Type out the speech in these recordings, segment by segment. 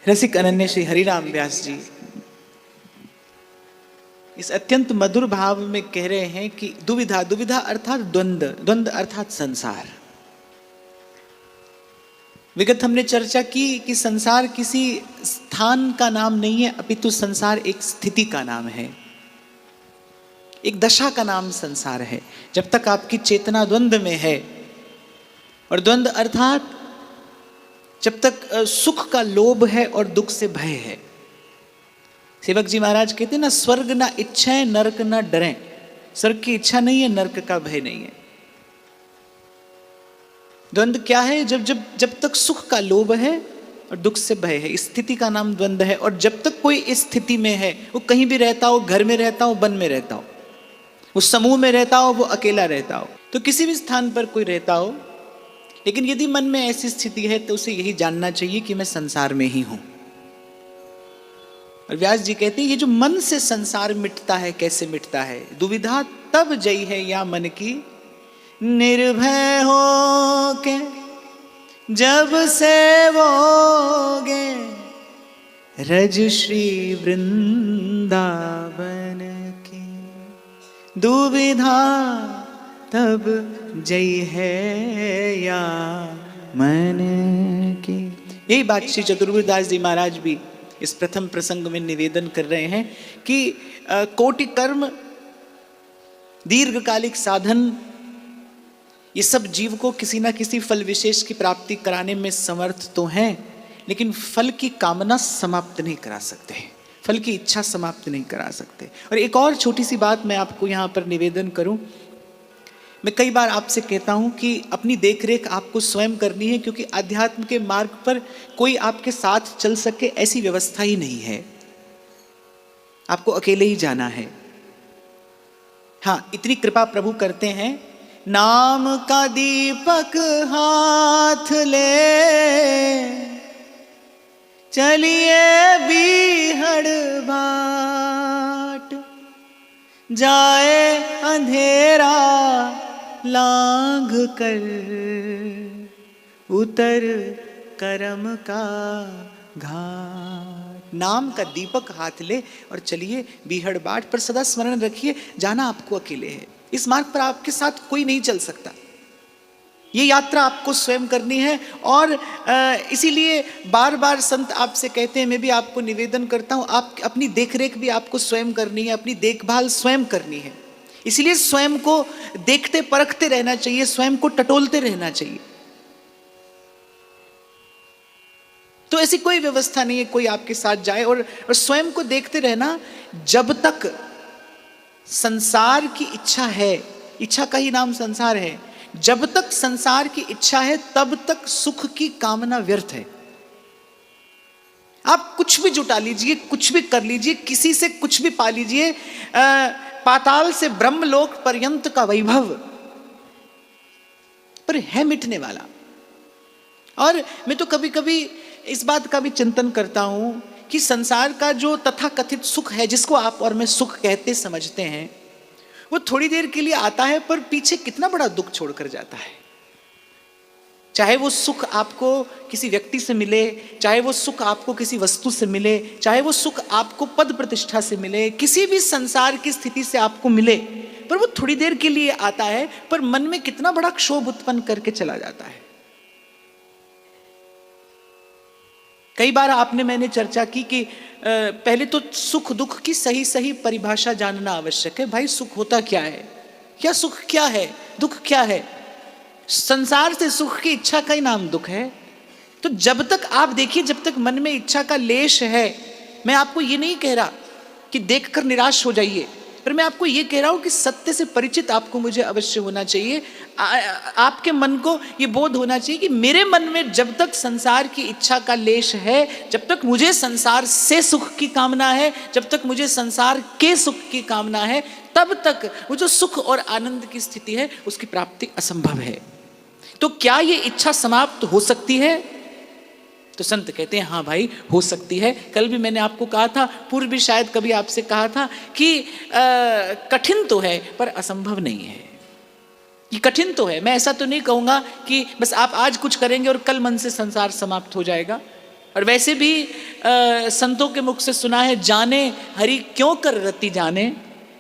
रसिक अनन्य श्री हरिराम व्यास जी इस अत्यंत मधुर भाव में कह रहे हैं कि दुविधा, दुविधा अर्थात द्वंद्व, द्वंद्व अर्थात संसार। विगत हमने चर्चा की कि संसार किसी स्थान का नाम नहीं है, अपितु संसार एक स्थिति का नाम है, एक दशा का नाम संसार है। जब तक आपकी चेतना द्वंद्व में है, और द्वंद्व अर्थात जब तक सुख का लोभ है और दुख से भय है। सेवक जी महाराज कहते हैं ना, स्वर्ग ना इच्छाएं नरक ना डरें। स्वर्ग की इच्छा नहीं है, नरक का भय नहीं है। द्वंद्व क्या है? जब तक सुख का लोभ है और दुख से भय है, स्थिति का नाम द्वंद्व है। और जब तक कोई इस स्थिति में है, वो कहीं भी रहता हो, घर में रहता हो, वन में रहता हो, वो समूह में रहता हो, वो अकेला रहता हो, तो किसी भी स्थान पर कोई रहता हो, लेकिन यदि मन में ऐसी स्थिति है तो उसे यही जानना चाहिए कि मैं संसार में ही हूं। और व्यास जी कहते हैं ये जो मन से संसार मिटता है, कैसे मिटता है? दुविधा तब जई है या मन की, निर्भय हो के जब से वोगे रज श्री वृंदावन की। दुविधा तब जई है या मन की। यही बात श्री चतुर्वेदास जी महाराज भी इस प्रथम प्रसंग में निवेदन कर रहे हैं कि कोटि कर्म, दीर्घकालिक साधन, ये सब जीव को किसी ना किसी फल विशेष की प्राप्ति कराने में समर्थ तो हैं, लेकिन फल की कामना समाप्त नहीं करा सकते, फल की इच्छा समाप्त नहीं करा सकते। और एक और छोटी सी बात मैं आपको यहाँ पर निवेदन करूं। मैं कई बार आपसे कहता हूं कि अपनी देखरेख आपको स्वयं करनी है, क्योंकि अध्यात्म के मार्ग पर कोई आपके साथ चल सके ऐसी व्यवस्था ही नहीं है, आपको अकेले ही जाना है। हाँ, इतनी कृपा प्रभु करते हैं, नाम का दीपक हाथ ले चलिए बीहड़ बाट, जाए अंधेरा लांघ कर उतर करम का घाट। नाम का दीपक हाथ ले और चलिए बीहड़ बाट। पर सदा स्मरण रखिए, जाना आपको अकेले है। इस मार्ग पर आपके साथ कोई नहीं चल सकता, ये यात्रा आपको स्वयं करनी है। और इसीलिए बार बार संत आपसे कहते हैं, मैं भी आपको निवेदन करता हूं, आप अपनी देखरेख भी आपको स्वयं करनी है, अपनी देखभाल स्वयं करनी है। इसलिए स्वयं को देखते परखते रहना चाहिए, स्वयं को टटोलते रहना चाहिए। तो ऐसी कोई व्यवस्था नहीं है कोई आपके साथ जाए, और स्वयं को देखते रहना। जब तक संसार की इच्छा है, इच्छा का ही नाम संसार है, जब तक संसार की इच्छा है तब तक सुख की कामना व्यर्थ है। आप कुछ भी जुटा लीजिए, कुछ भी कर लीजिए, किसी से कुछ भी पा लीजिए, पाताल से ब्रह्मलोक पर्यंत का वैभव, पर है मिटने वाला। और मैं तो कभी कभी इस बात का भी चिंतन करता हूं कि संसार का जो तथाकथित सुख है, जिसको आप और मैं सुख कहते समझते हैं, वो थोड़ी देर के लिए आता है, पर पीछे कितना बड़ा दुख छोड़कर जाता है। चाहे वो सुख आपको किसी व्यक्ति से मिले, चाहे वो सुख आपको किसी वस्तु से मिले, चाहे वो सुख आपको पद प्रतिष्ठा से मिले, किसी भी संसार की स्थिति से आपको मिले, पर वो थोड़ी देर के लिए आता है, पर मन में कितना बड़ा क्षोभ उत्पन्न करके चला जाता है। कई बार आपने मैंने चर्चा की कि पहले तो सुख दुख की सही सही परिभाषा जानना आवश्यक है। भाई, सुख होता क्या है, क्या सुख क्या है, दुख क्या है? संसार से सुख की इच्छा का ही नाम दुख है। तो जब तक आप देखिए, जब तक मन में इच्छा का लेश है, मैं आपको ये नहीं कह रहा कि देखकर निराश हो जाइए, पर मैं आपको ये कह रहा हूं कि सत्य से परिचित आपको मुझे अवश्य होना चाहिए। आपके मन को ये बोध होना चाहिए कि मेरे मन में जब तक संसार की इच्छा का लेश है, जब तक मुझे संसार से सुख की कामना है, जब तक मुझे संसार के सुख की कामना है, तब तक वो जो सुख और आनंद की स्थिति है उसकी प्राप्ति असंभव है। तो क्या ये इच्छा समाप्त हो सकती है? तो संत कहते हैं हाँ भाई, हो सकती है। कल भी मैंने आपको कहा था, पूर्व भी शायद कभी आपसे कहा था कि कठिन तो है पर असंभव नहीं है। ये कठिन तो है, मैं ऐसा तो नहीं कहूँगा कि बस आप आज कुछ करेंगे और कल मन से संसार समाप्त हो जाएगा। और वैसे भी संतों के मुख से सुना है, जाने हरि क्यों कर रति जाने,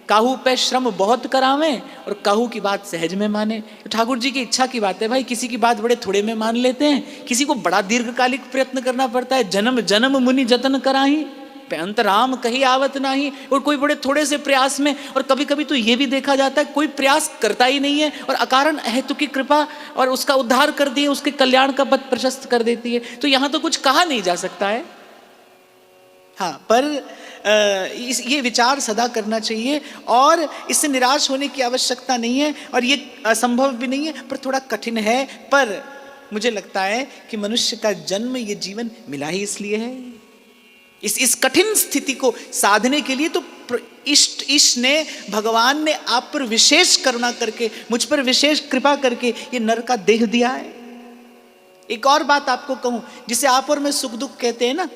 काहू पे श्रम बहुत करावें और काहू की बात सहज में माने। तो ठाकुर जी की इच्छा की बात है भाई, किसी की बात बड़े थोड़े में मान लेते हैं, किसी को बड़ा दीर्घकालिक प्रयत्न करना पड़ता है। जन्म जन्म मुनि जतन कराही, अंत राम कही आवत नाही। और कोई बड़े थोड़े से प्रयास में, और कभी कभी तो ये भी देखा जाता है कोई प्रयास करता ही नहीं है और अकारण अहेतु की कृपा और उसका उद्धार कर दिए, उसके कल्याण का पथ प्रशस्त कर देती है। तो यहां तो कुछ कहा नहीं जा सकता है। हाँ, पर ये विचार सदा करना चाहिए और इससे निराश होने की आवश्यकता नहीं है, और ये असंभव भी नहीं है, पर थोड़ा कठिन है। पर मुझे लगता है कि मनुष्य का जन्म, ये जीवन मिला ही इसलिए है। इस कठिन स्थिति को साधने के लिए तो इष्ट ने, भगवान ने आप पर विशेष करुणा करके, मुझ पर विशेष कृपा करके ये नर का देह दिया है। एक और बात आपको कहूं, जिसे आप और मैं सुख दुख कहते हैं ना,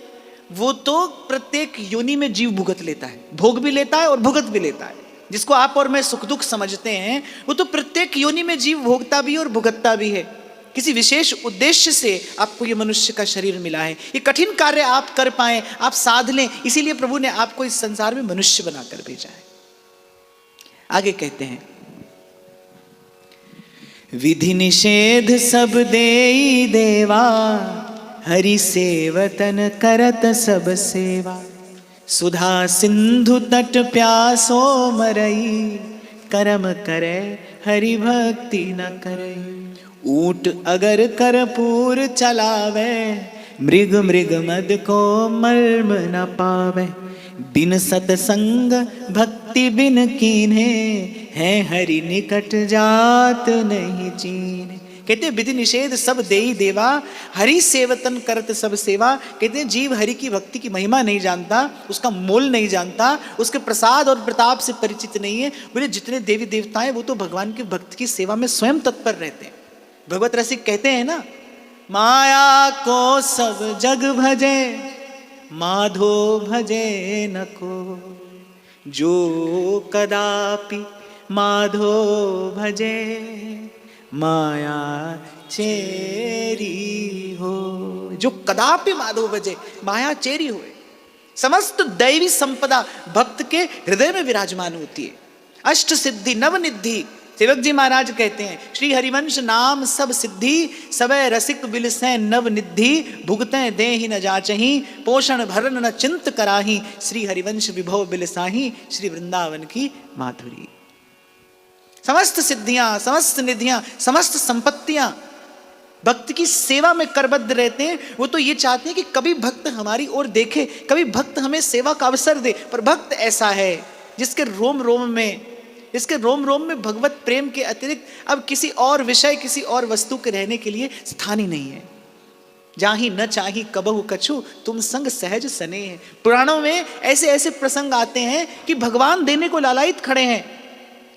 वो तो प्रत्येक योनि में जीव भुगत लेता है, भोग भी लेता है और भुगत भी लेता है। जिसको आप और मैं सुख दुख समझते हैं, वो तो प्रत्येक योनि में जीव भोगता भी और भुगतता भी है। किसी विशेष उद्देश्य से आपको ये मनुष्य का शरीर मिला है, ये कठिन कार्य आप कर पाए, आप साध लें, इसीलिए प्रभु ने आपको इस संसार में मनुष्य बनाकर भेजा है। आगे कहते हैं, विधि निषेध सब देई देवा, हरि सेवतन करत सब सेवा, सुधा सिंधु तट प्यासो मरई, कर्म करे हरि भक्ति न करई। ऊंट अगर कर्पूर चलावे, मृग मृग मद को मर्म न पावे, बिन सतसंग भक्ति बिन कीन्हे, है हरि निकट जात नहीं चीन्हे। कहते हैं विधि निषेध सब देई देवा, हरि सेवतन करत सब सेवा। कहते हैं जीव हरि की भक्ति की महिमा नहीं जानता, उसका मोल नहीं जानता, उसके प्रसाद और प्रताप से परिचित नहीं है। बोले जितने देवी देवता हैं वो तो भगवान के भक्त की सेवा में स्वयं तत्पर रहते हैं। भगवत रसिक कहते हैं ना, माया को सब जग भजे, माधो भजे न को, जो कदापि माधो भजे, माया चेरी हो। जो कदापि माधो भजे, माया चेरी होए। समस्त दैवी संपदा भक्त के हृदय में विराजमान होती है। अष्ट सिद्धि नवनिधि, सेवक जी महाराज कहते हैं, श्री हरिवंश नाम सब सिद्धि, सबे रसिक बिलसें नवनिधि, भुगतें देहि न जाचहीं, पोषण भरण न चिंत कराही, श्री हरिवंश विभव बिलसाही, श्री वृंदावन की माधुरी। समस्त सिद्धियां, समस्त निधियां, समस्त संपत्तियां भक्त की सेवा में करबद्ध रहते हैं। वो तो ये चाहते हैं कि कभी भक्त हमारी ओर देखे, कभी भक्त हमें सेवा का अवसर दे। पर भक्त ऐसा है जिसके रोम रोम में भगवत प्रेम के अतिरिक्त अब किसी और विषय, किसी और वस्तु के रहने के लिए स्थान ही नहीं है। जाही न चाही कबहु कछु, तुम संग सहज सने हैं। पुराणों में ऐसे ऐसे प्रसंग आते हैं कि भगवान देने को लालायित खड़े हैं,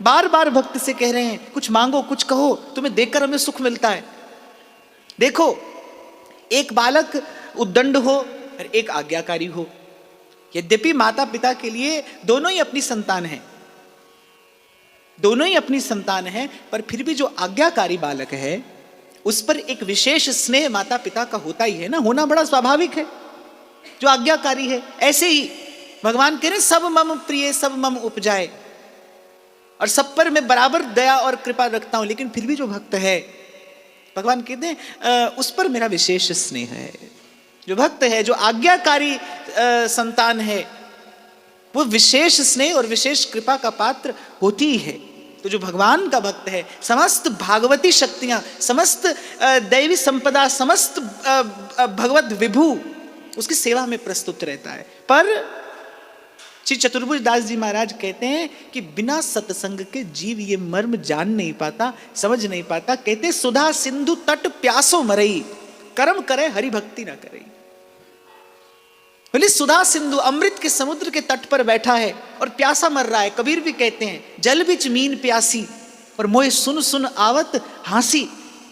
बार बार भक्त से कह रहे हैं कुछ मांगो, कुछ कहो, तुम्हें देखकर हमें सुख मिलता है। देखो, एक बालक उद्दंड हो और एक आज्ञाकारी हो। यद्यपि माता पिता के लिए दोनों ही अपनी संतान हैं, दोनों ही अपनी संतान है, पर फिर भी जो आज्ञाकारी बालक है उस पर एक विशेष स्नेह माता पिता का होता ही है ना, होना बड़ा स्वाभाविक है। जो आज्ञाकारी है, ऐसे ही भगवान कह रहे सब मम प्रिय सब मम उपजाए, और सब पर मैं बराबर दया और कृपा रखता हूं। लेकिन फिर भी जो भक्त है, भगवान कहते हैं उस पर मेरा विशेष स्नेह है। जो भक्त है, जो आज्ञाकारी संतान है, वो विशेष स्नेह और विशेष कृपा का पात्र होती ही है। तो जो भगवान का भक्त है, समस्त भागवती शक्तियां, समस्त दैवी संपदा, समस्त भगवत विभू उसकी सेवा में प्रस्तुत रहता है। पर श्री चतुर्भुज दास जी महाराज कहते हैं कि बिना सत्संग के जीव ये मर्म जान नहीं पाता, समझ नहीं पाता। कहते सुधा सिंधु तट प्यासो मरई, कर्म करे हरि भक्ति ना करे। बोले सुधा सिंधु, अमृत के समुद्र के तट पर बैठा है और प्यासा मर रहा है। कबीर भी कहते हैं जल बिच मीन प्यासी और मोए सुन सुन आवत हांसी।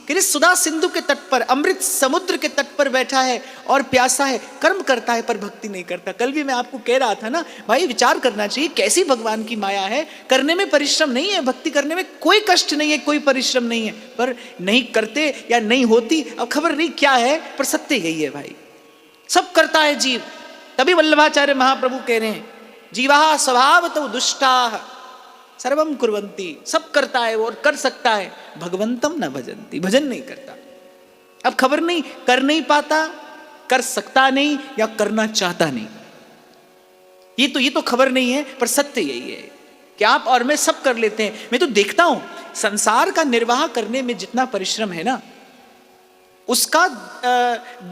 कि सुधा सिंधु के तट पर, अमृत समुद्र के तट पर बैठा है और प्यासा है, कर्म करता है पर भक्ति नहीं करता। कल भी मैं आपको कह रहा था ना भाई, विचार करना चाहिए कैसी भगवान की माया है। करने में परिश्रम नहीं है, भक्ति करने में कोई कष्ट नहीं है, कोई परिश्रम नहीं है, पर नहीं करते या नहीं होती, अब खबर नहीं क्या है, पर सत्य यही है भाई। सब करता है जीव, तभी वल्लभाचार्य महाप्रभु कह रहे हैं, जीवा स्वभाव तो दुष्टा सर्वम कुर्वन्ति, सब करता है वो और कर सकता है, भगवंतम न भजन्ति, भजन नहीं करता। अब खबर नहीं, कर नहीं पाता, कर सकता नहीं, या करना चाहता नहीं, ये तो खबर नहीं है। पर सत्य यही है कि आप और मैं सब कर लेते हैं। मैं तो देखता हूं संसार का निर्वाह करने में जितना परिश्रम है ना, उसका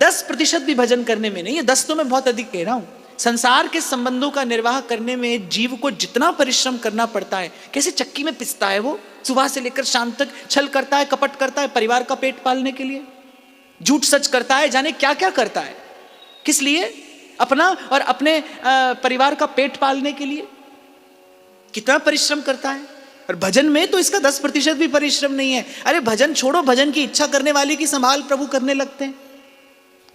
10% भी भजन करने में नहीं है। 10 तो मैं बहुत अधिक कह रहा हूं। संसार के संबंधों का निर्वाह करने में जीव को जितना परिश्रम करना पड़ता है, कैसे चक्की में पिसता है वो, सुबह से लेकर शाम तक छल करता है, कपट करता है परिवार का पेट पालने के लिए, झूठ सच करता है, जाने क्या क्या करता है, किस लिए, अपना और अपने परिवार का पेट पालने के लिए कितना परिश्रम करता है। और भजन में तो इसका 10% भी परिश्रम नहीं है। अरे भजन छोड़ो, भजन की इच्छा करने वाले की संभाल प्रभु करने लगते हैं।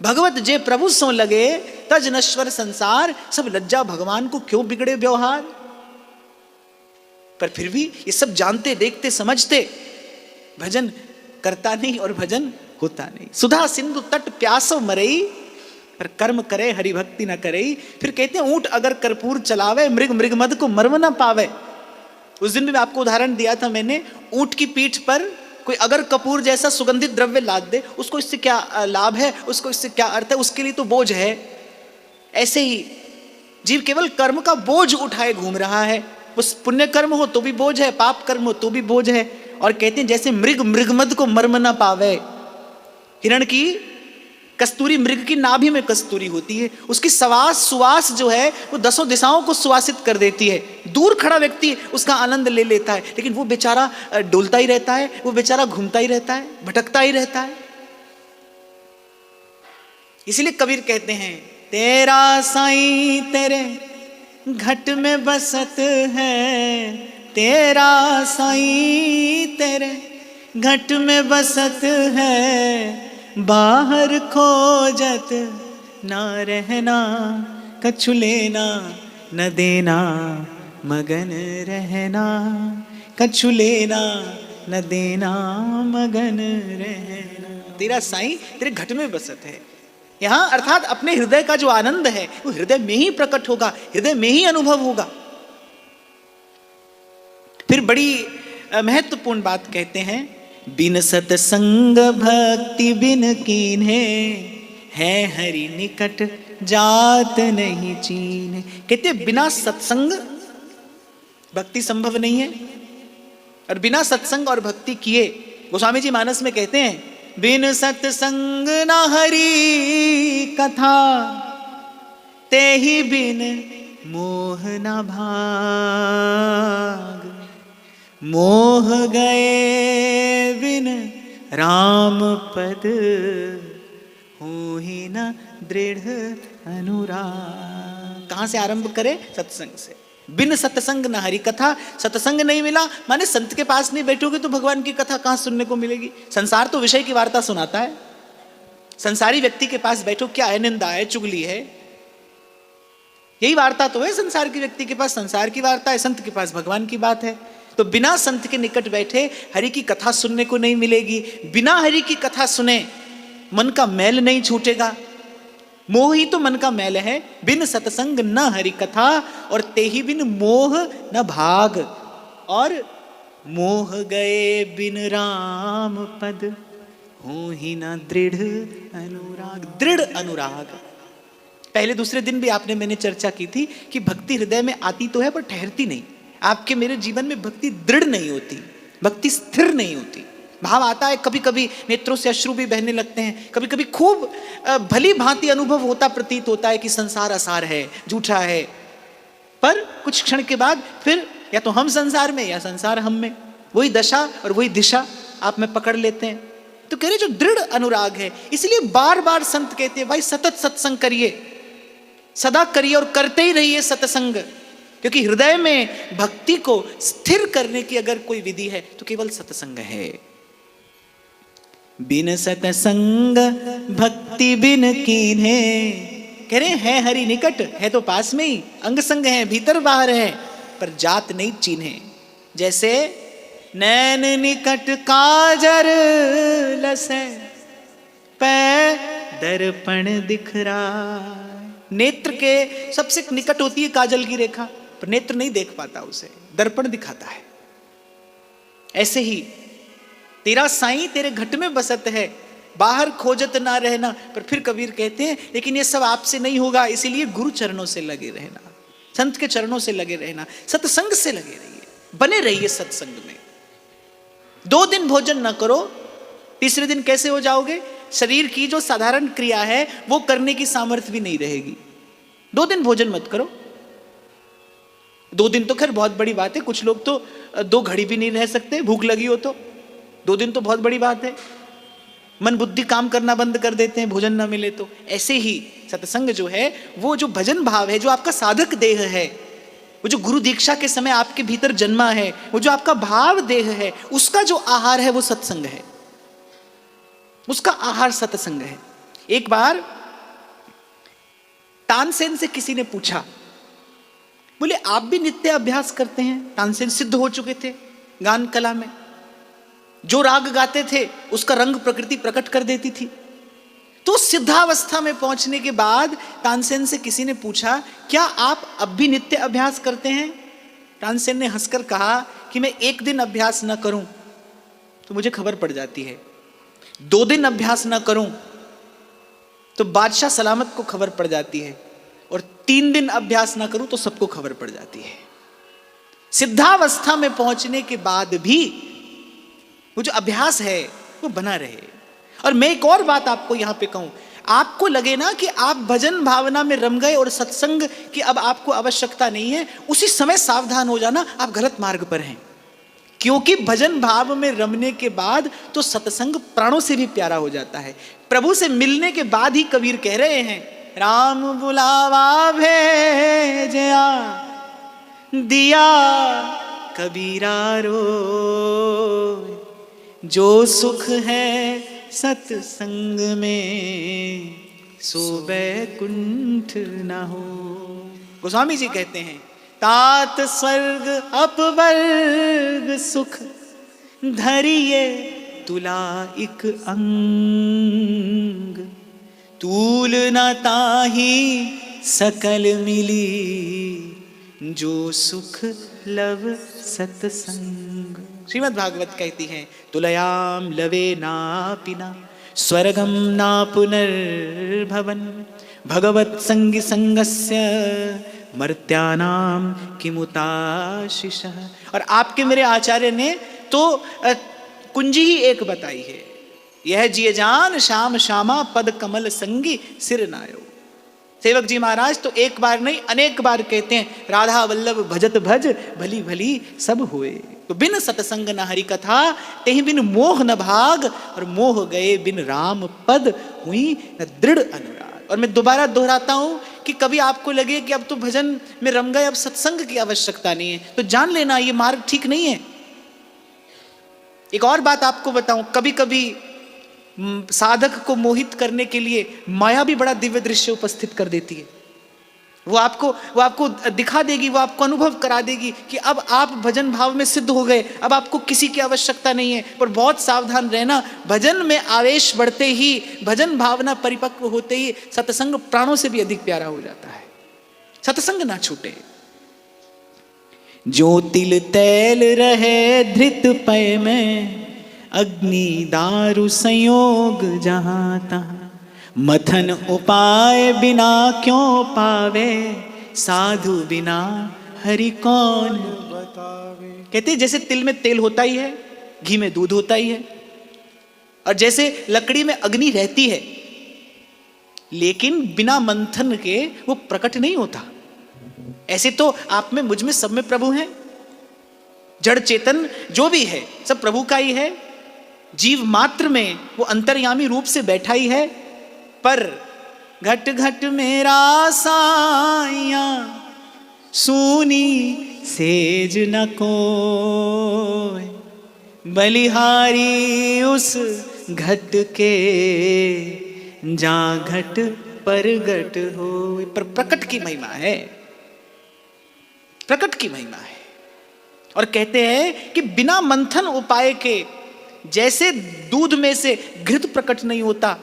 भगवत जे प्रभु सो लगे तज नश्वर संसार, सब लज्जा भगवान को क्यों बिगड़े व्यवहार। पर फिर भी ये सब जानते देखते समझते भजन करता नहीं और भजन होता नहीं। सुधा सिंधु तट प्यासो मरई, पर कर्म करे हरि भक्ति न करई। फिर कहते हैं ऊंट अगर कर्पूर चलावे, मृग मृग मद को मर्म न पावे। उस दिन भी मैं आपको उदाहरण दिया था मैंने, ऊंट की पीठ पर कोई अगर कपूर जैसा सुगंधित द्रव्य लाद दे, उसको इससे क्या लाभ है, उसको इससे क्या अर्थ है, उसके लिए तो बोझ है। ऐसे ही जीव केवल कर्म का बोझ उठाए घूम रहा है। उस पुण्य कर्म हो तो भी बोझ है, पाप कर्म हो तो भी बोझ है। और कहते हैं जैसे मृग मृगमद को मर्म ना पावे। हिरण की कस्तूरी, मृग की नाभि में कस्तूरी होती है, उसकी सुवास जो है वो 10 दिशाओं को सुवासित कर देती है। दूर खड़ा व्यक्ति उसका आनंद ले लेता है, लेकिन वो बेचारा डोलता ही रहता है, वो बेचारा घूमता ही रहता है, भटकता ही रहता है। इसीलिए कबीर कहते हैं, तेरा साईं तेरे घट में बसत है, तेरा साईं तेरे घट में बसत है, बाहर खोजत ना रहना, कछु लेना न देना, मगन रहना, कछु लेना न देना, मगन रहना। तेरा साईं तेरे घट में बसत है। यहाँ अर्थात अपने हृदय का जो आनंद है वो हृदय में ही प्रकट होगा, हृदय में ही अनुभव होगा। फिर बड़ी महत्वपूर्ण बात कहते हैं, बिन सतसंग भक्ति बिन कीन्हे, है हरि निकट जात नहीं चीन्हे। कहते बिना सत्संग भक्ति संभव नहीं है, और बिना सत्संग और भक्ति किए, गोस्वामी जी मानस में कहते हैं, बिन सत्संग न हरि कथा, ते ही बिन मोह न भाग, मोह गए बिन राम पद, हो ही न दृढ़ अनुराग। कहां से आरंभ करें? सत्संग से। बिन सत्संग न हरि कथा, सत्संग नहीं मिला माने संत के पास नहीं बैठोगे तो भगवान की कथा कहां सुनने को मिलेगी। संसार तो विषय की वार्ता सुनाता है, संसारी व्यक्ति के पास बैठो क्या है, निंदा है, चुगली है, यही वार्ता तो है। संसार के व्यक्ति के पास संसार की वार्ता है, संत के पास भगवान की बात है। तो बिना संत के निकट बैठे हरि की कथा सुनने को नहीं मिलेगी। बिना हरि की कथा सुने मन का मैल नहीं छूटेगा, मोह ही तो मन का मैल है। बिन सत्संग न हरि कथा, और ते ही बिन मोह न भाग, और मोह गए बिन राम पद, हो ही न दृढ़ अनुराग। दृढ़ अनुराग पहले दूसरे दिन भी आपने मैंने चर्चा की थी कि भक्ति हृदय में आती तो है पर ठहरती नहीं। आपके मेरे जीवन में भक्ति दृढ़ नहीं होती, भक्ति स्थिर नहीं होती। भाव आता है, कभी कभी नेत्रों से अश्रु भी बहने लगते हैं, कभी कभी खूब भली भांति अनुभव होता प्रतीत होता है कि संसार असार है, झूठा है, पर कुछ क्षण के बाद फिर या तो हम संसार में या संसार हम में, वही दशा और वही दिशा आप में पकड़ लेते हैं। तो कह रहे जो दृढ़ अनुराग है, इसलिए बार बार संत कहते हैं भाई सतत सत्संग करिए, सदा करिए और करते ही रहिए सत्संग, क्योंकि हृदय में भक्ति को स्थिर करने की अगर कोई विधि है तो केवल सत्संग है। बिन सत्संग भक्ति बिन कीन्हे, कह रहे हैं हरि निकट, है तो पास में ही, अंग संग है, भीतर बाहर है, पर जात नहीं चिन्हे। जैसे नैन निकट काजर लसे, पै दर्पण दिख रहा। नेत्र के सबसे निकट होती है काजल की रेखा, पर नेत्र नहीं देख पाता उसे, दर्पण दिखाता है। ऐसे ही तेरा साईं तेरे घट में बसत है, बाहर खोजत ना रहना। पर फिर कबीर कहते हैं लेकिन ये सब आपसे नहीं होगा, इसीलिए गुरु चरणों से लगे रहना, संत के चरणों से लगे रहना, सत्संग से लगे रहिए, बने रहिए सत्संग में। 2 दिन भोजन ना करो, तीसरे दिन कैसे हो जाओगे? शरीर की जो साधारण क्रिया है वो करने की सामर्थ्य भी नहीं रहेगी। 2 दिन भोजन मत करो। 2 दिन तो खैर बहुत बड़ी बात है, कुछ लोग तो 2 घड़ी भी नहीं रह सकते, भूख लगी हो तो। 2 दिन तो बहुत बड़ी बात है, मन बुद्धि काम करना बंद कर देते हैं भोजन ना मिले तो। ऐसे ही सत्संग जो है, वो जो भजन भाव है, जो आपका साधक देह है, वो जो गुरु दीक्षा के समय आपके भीतर जन्मा है, वो जो आपका भाव देह है, उसका जो आहार है वो सत्संग है, उसका आहार सत्संग है। एक बार तानसेन से किसी ने पूछा, बोले आप भी नित्य अभ्यास करते हैं? तानसेन सिद्ध हो चुके थे गान कला में, जो राग गाते थे उसका रंग प्रकृति प्रकट कर देती थी। तो सिद्धावस्था में पहुंचने के बाद तानसेन से किसी ने पूछा, क्या आप अब भी नित्य अभ्यास करते हैं? तानसेन ने हंसकर कहा कि मैं 1 दिन अभ्यास ना करूं तो मुझे खबर पड़ जाती है, 2 दिन अभ्यास ना करूं तो बादशाह सलामत को खबर पड़ जाती है, और 3 दिन अभ्यास ना करूं तो सबको खबर पड़ जाती है। सिद्धावस्था में पहुंचने के बाद भी वो जो अभ्यास है वो बना रहे। और मैं एक और बात आपको यहां पे कहूं, आपको लगे ना कि आप भजन भावना में रम गए और सत्संग की अब आपको आवश्यकता नहीं है, उसी समय सावधान हो जाना, आप गलत मार्ग पर हैं। क्योंकि भजन भाव में रमने के बाद तो सत्संग प्राणों से भी प्यारा हो जाता है। प्रभु से मिलने के बाद ही कबीर कह रहे हैं, राम बुलावा भेजया दिया कबीरा रो, जो सुख है सत्संग में सो बैकुंठ न हो। गोस्वामी जी कहते हैं, तात स्वर्ग अपवर्ग सुख धरिए तुला इक अंग, तूल न ताही सकल मिली, जो सुख लव सत्संग। श्रीमद् भागवत कहती है, तुलयाम लवे ना पिना स्वर्गम ना पुनर्भवन, भगवत संगी संगस्य मर्त्यानाम किमुताशिष। और आपके मेरे आचार्य ने तो कुंजी ही एक बताई है, यह जिय जान श्याम श्यामा पद कमल संगी सिर नायो। सेवक जी महाराज तो एक बार नहीं अनेक बार कहते हैं, राधा वल्लभ भजत भज भली भली सब हुए। तो बिन सतसंग न हरि कथा, तेहि बिन मोह न भाग, और मोह गए बिन राम पद हुई न दृढ़ अनुराग। और मैं दोबारा दोहराता हूं कि कभी आपको लगे कि अब तो भजन में रम गए, अब सत्संग की आवश्यकता नहीं है, तो जान लेना ये मार्ग ठीक नहीं है। एक और बात आपको बताऊं, कभी कभी साधक को मोहित करने के लिए माया भी बड़ा दिव्य दृश्य उपस्थित कर देती है। वो आपको दिखा देगी, वो आपको अनुभव करा देगी कि अब आप भजन भाव में सिद्ध हो गए, अब आपको किसी की आवश्यकता नहीं है। पर बहुत सावधान रहना, भजन में आवेश बढ़ते ही, भजन भावना परिपक्व होते ही सत्संग प्राणों से भी अधिक प्यारा हो जाता है। सत्संग ना छूटे। जो तिल तैल रहे धृत पय में, अग्नि दारु संयोग जहां तहां, मथन उपाय बिना क्यों पावे, साधु बिना हरि कौन बतावे। कहते जैसे तिल में तेल होता ही है, घी में दूध होता ही है, और जैसे लकड़ी में अग्नि रहती है, लेकिन बिना मंथन के वो प्रकट नहीं होता। ऐसे तो आप में, मुझ में, सब में प्रभु हैं। जड़ चेतन जो भी है सब प्रभु का ही है। जीव मात्र में वो अंतर्यामी रूप से बैठा ही है। पर घट घट मेरा साया सूनी सेज न कोय, बलिहारी उस घट के जा घट परगट हो। पर प्रकट की महिमा है, प्रकट की महिमा है। और कहते हैं कि बिना मंथन उपाय के, जैसे दूध में से घृत प्रकट नहीं होता,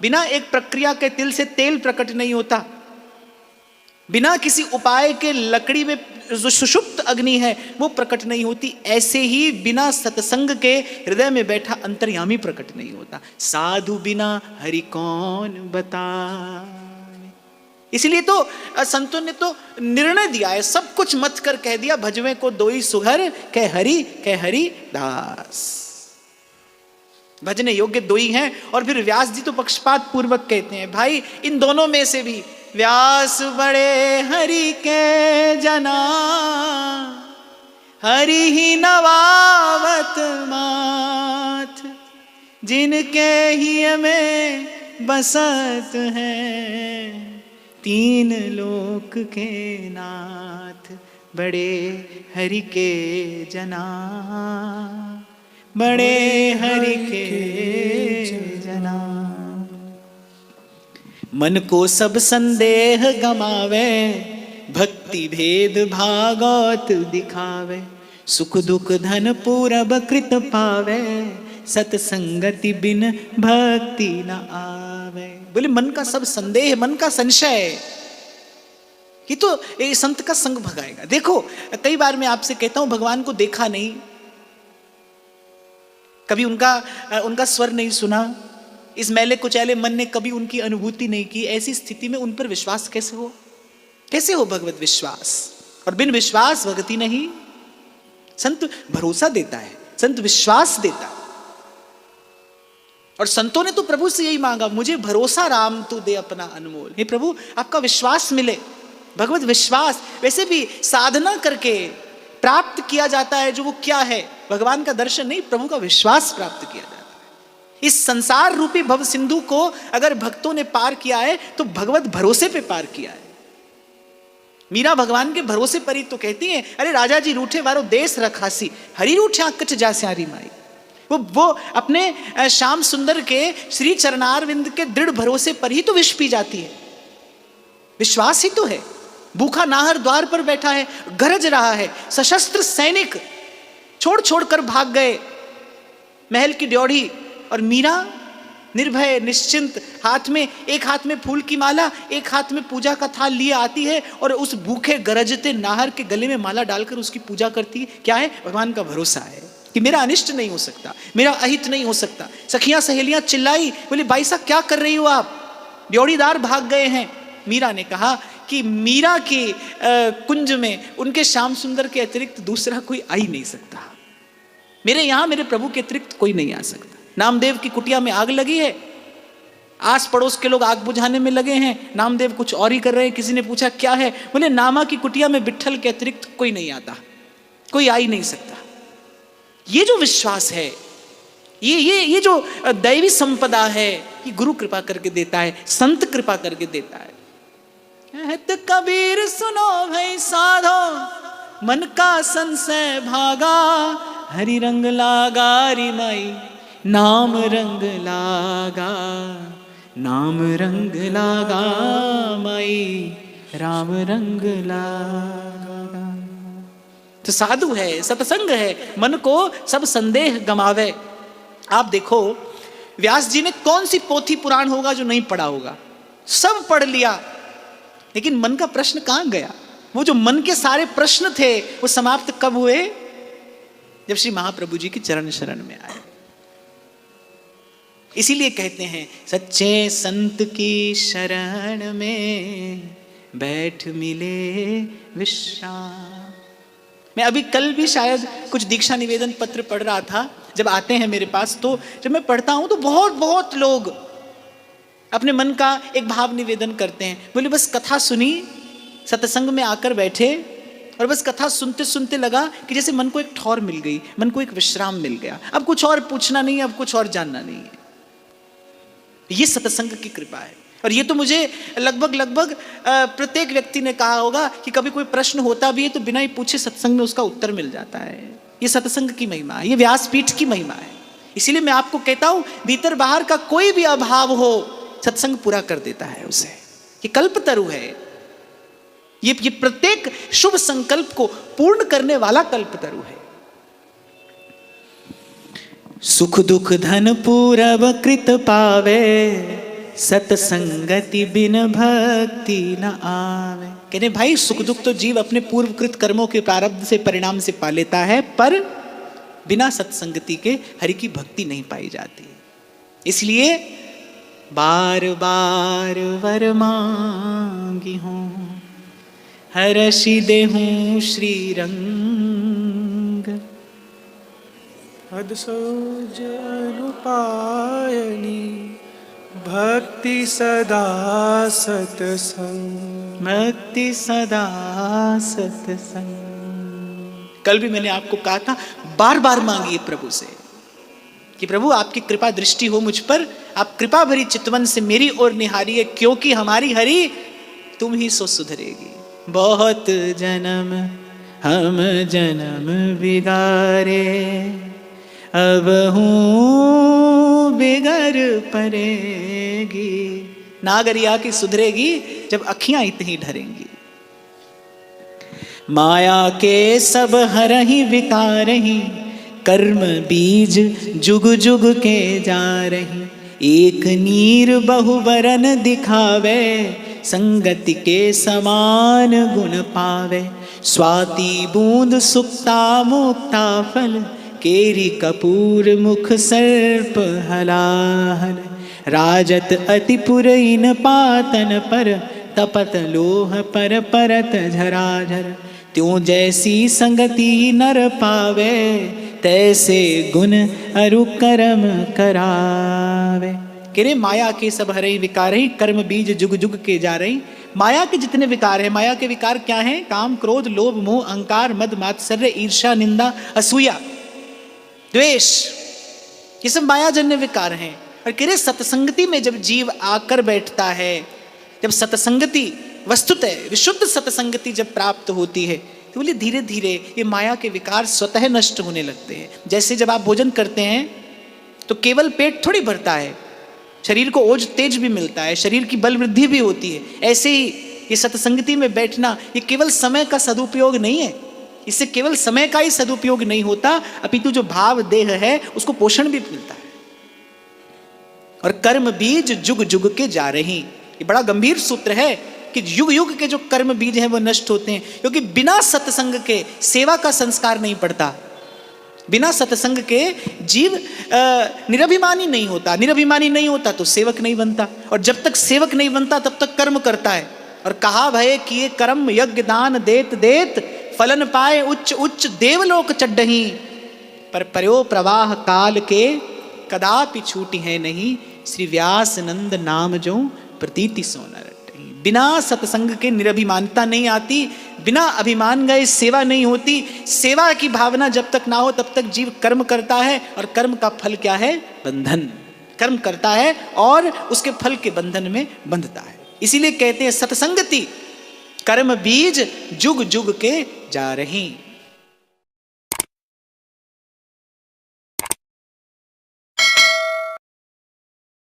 बिना एक प्रक्रिया के तिल से तेल प्रकट नहीं होता, बिना किसी उपाय के लकड़ी में जो सुषुप्त अग्नि है वो प्रकट नहीं होती, ऐसे ही बिना सत्संग के हृदय में बैठा अंतर्यामी प्रकट नहीं होता। साधु बिना हरि कौन बताए। इसलिए तो संतों ने तो निर्णय दिया है, सब कुछ मत कर कह दिया, भजवे को दोई सुघर कह हरि दास। भजने योग्य दो ही हैं। और फिर व्यास जी तो पक्षपात पूर्वक कहते हैं, भाई इन दोनों में से भी व्यास बड़े हरि के जना, हरि ही नवावत माथ, जिनके ही में बसत है तीन लोक के नाथ। बड़े हरि के जना, बड़े हरि के जना। मन को सब संदेह गमावे, भक्ति भेद भागवत दिखावे। सुख दुख धन पूरब कृत पावे, सतसंगति बिन भक्ति न आवे। बोले मन का सब संदेह, मन का संशय, ये तो ये संत का संग भगाएगा। देखो कई बार मैं आपसे कहता हूं, भगवान को देखा नहीं, कभी उनका स्वर नहीं सुना, इस मैले कुचैले मन ने कभी उनकी अनुभूति नहीं की, ऐसी स्थिति में उन पर विश्वास कैसे हो? कैसे हो भगवत विश्वास? और बिन विश्वास भक्ति नहीं। संत भरोसा देता है, संत विश्वास देता है। और संतों ने तो प्रभु से यही मांगा, मुझे भरोसा राम तू दे अपना अनमोल। हे प्रभु आपका विश्वास मिले, भगवत विश्वास। वैसे भी साधना करके प्राप्त किया जाता है जो वो क्या है, भगवान का दर्शन नहीं, प्रभु का विश्वास प्राप्त किया जाता है। इस संसार रूपी भव सिंधु को अगर भक्तों ने पार किया है तो भगवत भरोसे पे पार किया है। मीरा भगवान के भरोसे पर ही तो कहती है, अरे राजा जी रूठे वारो देश रखासी, हरि रूठे कच जा स्यारी माई। वो अपने श्याम सुंदर के श्री चरणारविंद के दृढ़ भरोसे पर ही तो विष पी जाती है। विश्वास ही तो है। भूखा नाहर द्वार पर बैठा है, गरज रहा है, सशस्त्र सैनिक छोड़ छोड़ कर भाग गए महल की ड्योढ़ी, और मीरा निर्भय निश्चिंत, एक हाथ में फूल की माला, एक हाथ में पूजा का थाल लिए आती है और उस भूखे गरजते नाहर के गले में माला डालकर उसकी पूजा करती है। क्या है? भगवान का भरोसा है कि मेरा अनिष्ट नहीं हो सकता, मेरा अहित नहीं हो सकता। सखियां सहेलियां चिल्लाई, बोली भाई साहब क्या कर रही हो आप, ड्योढ़ीदार भाग गए हैं। मीरा ने कहा कि मीरा के कुंज में उनके श्याम सुंदर के अतिरिक्त दूसरा कोई आ ही नहीं सकता। मेरे यहां मेरे प्रभु के अतिरिक्त कोई नहीं आ सकता। नामदेव की कुटिया में आग लगी है, आस पड़ोस के लोग आग बुझाने में लगे हैं, नामदेव कुछ और ही कर रहे हैं। किसी ने पूछा क्या है, बोले नामा की कुटिया में विट्ठल के अतिरिक्त कोई नहीं आता, कोई आ ही नहीं सकता। ये जो विश्वास है, ये जो दैवी संपदा है, ये गुरु कृपा करके देता है, संत कृपा करके देता है। कहत कबीर सुनो भाई साधो, मन का संशय भागा, हरि रंग लागा री माई, नाम रंग लागा, नाम रंग लागा माई, राम रंग लागा। तो साधु है, सत्संग है, मन को सब संदेह गमावे। आप देखो व्यास जी ने कौन सी पोथी पुराण होगा जो नहीं पढ़ा होगा, सब पढ़ लिया, लेकिन मन का प्रश्न कहां गया? वो जो मन के सारे प्रश्न थे वो समाप्त कब हुए? जब श्री महाप्रभु जी की चरण शरण में आए। इसीलिए कहते हैं सच्चे संत की शरण में बैठ मिले विश्राम। मैं अभी कल भी शायद कुछ दीक्षा निवेदन पत्र पढ़ रहा था। जब आते हैं मेरे पास तो जब मैं पढ़ता हूं तो बहुत लोग अपने मन का एक भाव निवेदन करते हैं। बोले बस कथा सुनी, सत्संग में आकर बैठे और बस कथा सुनते सुनते लगा कि जैसे मन को एक ठौर मिल गई, मन को एक विश्राम मिल गया, अब कुछ और पूछना नहीं है, अब कुछ और जानना नहीं है। ये सत्संग की कृपा है। और ये तो मुझे लगभग प्रत्येक व्यक्ति ने कहा होगा कि कभी कोई प्रश्न होता भी है तो बिना ही पूछे सत्संग में उसका उत्तर मिल जाता है। ये सत्संग की महिमा है, ये व्यासपीठ की महिमा है। इसीलिए मैं आपको कहता हूं भीतर बाहर का कोई भी अभाव हो, सत्संग पूरा कर देता है उसे। ये कल्पतरु है, ये प्रत्येक शुभ संकल्प को पूर्ण करने वाला कल्पतरु है। सुख दुख धन पूरब कृत पावे, सतसंगति बिन भक्ति न आवे। कहने भाई सुख दुख तो जीव अपने पूर्वकृत कर्मों के प्रारब्ध से परिणाम से पा लेता है, पर बिना सत्संगति के हरि की भक्ति नहीं पाई जाती। इसलिए बार बार वर मांगी हूँ, हरषि देहूँ श्री रंग। अदसोज अनुपायनी भक्ति सदा सतसंग। भक्ति सदा सतसंग। कल भी मैंने आपको कहा था, बार बार मांगिए प्रभु से कि प्रभु आपकी कृपा दृष्टि हो मुझ पर, आप कृपा भरी चितवन से मेरी ओर निहारिए, क्योंकि हमारी हरि तुम ही सो सुधरेगी। बहुत जन्म हम जन्म बिगारे, अब हूँ बिगर पड़ेगी। नागरिया की सुधरेगी जब अखियां इतनी ढरेंगी। माया के सब हरहि विकारहि, कर्म बीज जुग जुग के जा रही। एक नीर बहुवरन दिखावे, संगति के समान गुण पावे। स्वाति बूंद सुक्ता मुक्ता फल, केरी कपूर मुख सर्प हलाहल। राजत अति पुरइन पातन पर, तपत लोह पर परत झराझर। त्यों जैसी संगति नर पावे, तैसे गुण अरु कर्म करावे। कह रहे माया के सब हरहि विकार ही, कर्म बीज जुग जुग के जा रही। माया के जितने विकार हैं, माया के विकार क्या हैं? काम क्रोध लोभ मोह अहंकार मद मात्सर्य ईर्ष्या निंदा असूया द्वेष, ये सब मायाजन्य विकार हैं। और कह रहे सत्संगति में जब जीव आकर बैठता है, जब सत्संगति वस्तुतः विशुद्ध सत्संगति जब प्राप्त होती है, तो बोले धीरे धीरे ये माया के विकार स्वतः नष्ट होने लगते हैं। जैसे जब आप भोजन करते हैं तो केवल पेट थोड़ी भरता है, शरीर को ओज तेज भी मिलता है, शरीर की बल वृद्धि भी होती है। ऐसे ही ये सत्संगति में बैठना, ये केवल समय का सदुपयोग नहीं है, इससे केवल समय का ही सदुपयोग नहीं होता, अपितु जो भाव देह है उसको पोषण भी मिलता है। और कर्म बीज जुग जुग के जा रही, ये बड़ा गंभीर सूत्र है कि युग युग के जो कर्म बीज हैं वो नष्ट होते हैं, क्योंकि बिना सत्संग के सेवा का संस्कार नहीं पड़ता। बिना सत्संग के जीव निरभिमानी नहीं होता, निरभिमानी नहीं होता तो सेवक नहीं बनता, और जब तक सेवक नहीं बनता तब तक कर्म करता है। और कहा भय किए कर्म यज्ञ दान देत देत, फलन पाए उच्च उच्च देवलोक चढ़ही। पर पर्यो प्रवाह काल के, कदापि छूटी है नहीं। श्री व्यास नंद नाम जो प्रतीति सो न रटहि। बिना सत्संग के निरभिमानता नहीं आती, बिना अभिमान गए सेवा नहीं होती। सेवा की भावना जब तक ना हो तब तक जीव कर्म करता है, और कर्म का फल क्या है? बंधन। कर्म करता है और उसके फल के बंधन में बंधता है। इसीलिए कहते हैं सत्संगति कर्म बीज जुग जुग के जा रही।